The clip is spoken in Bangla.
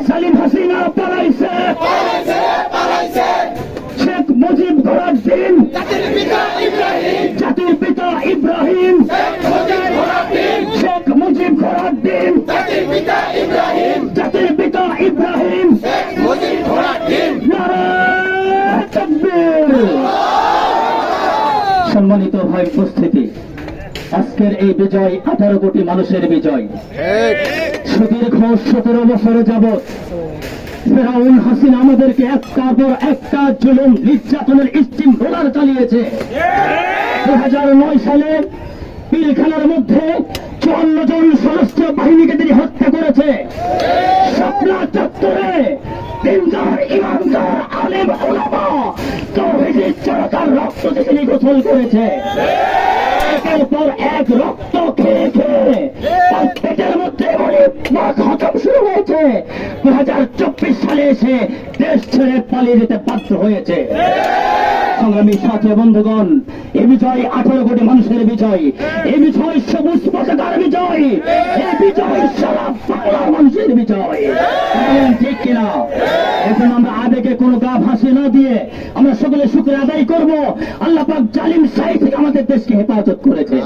সালিম হাসিনা পালাইছে, শেখ মুজিব ঘোড়ার দিন, জাতির পিতা ইব্রাহিম, শেখ মুজিব ঘোড়ার দিন, জাতির পিতা ইব্রাহিম, নারায়ে তাকবীর। সম্মানিত ভাই উপস্থিতি, আজকের এই বিজয় 18 কোটি মানুষের বিজয়। সুদীর্ঘ 17 বছর যাবৎ ফেরাউন হাসিনা আমাদেরকে একটার পর একটা জুলুম নির্যাতনের স্টিম রোলার চালিয়েছে। 2009 সালে পিলখানার মধ্যে 54 জন সশস্ত্র বাহিনীকে তিনি হত্যা করেছে। শাপলা চত্বরে দিনদার ইমানদার আলেম ওলামা তৌহিদি জনতার রক্ত তিনি গোসল করেছে। একের পর এক রক্ত খেয়ে খেয়ে তার পেটের মধ্যে হজম শুরু হয়েছে। 2024 সালে এসে দেশ ছেড়ে পালিয়ে যেতে বাধ্য হয়েছে। সংগ্রামী সাথী বন্ধুগণ, এই বিজয় 18 কোটি মানুষের বিজয়, এই বিজয় সবুজ পতাকার বিজয়, এই বিজয় সারা বাংলার মানুষের বিজয়। ঠিক কিনা? এখন আমরা আবেগে কোনো গা ভাসিয়ে না দিয়ে আমরা সকলে শুকরিয়া আদায় করবো। আল্লাহ পাক জালিম শাহী থেকে আমাদের দেশকে হেফাজত করেছে।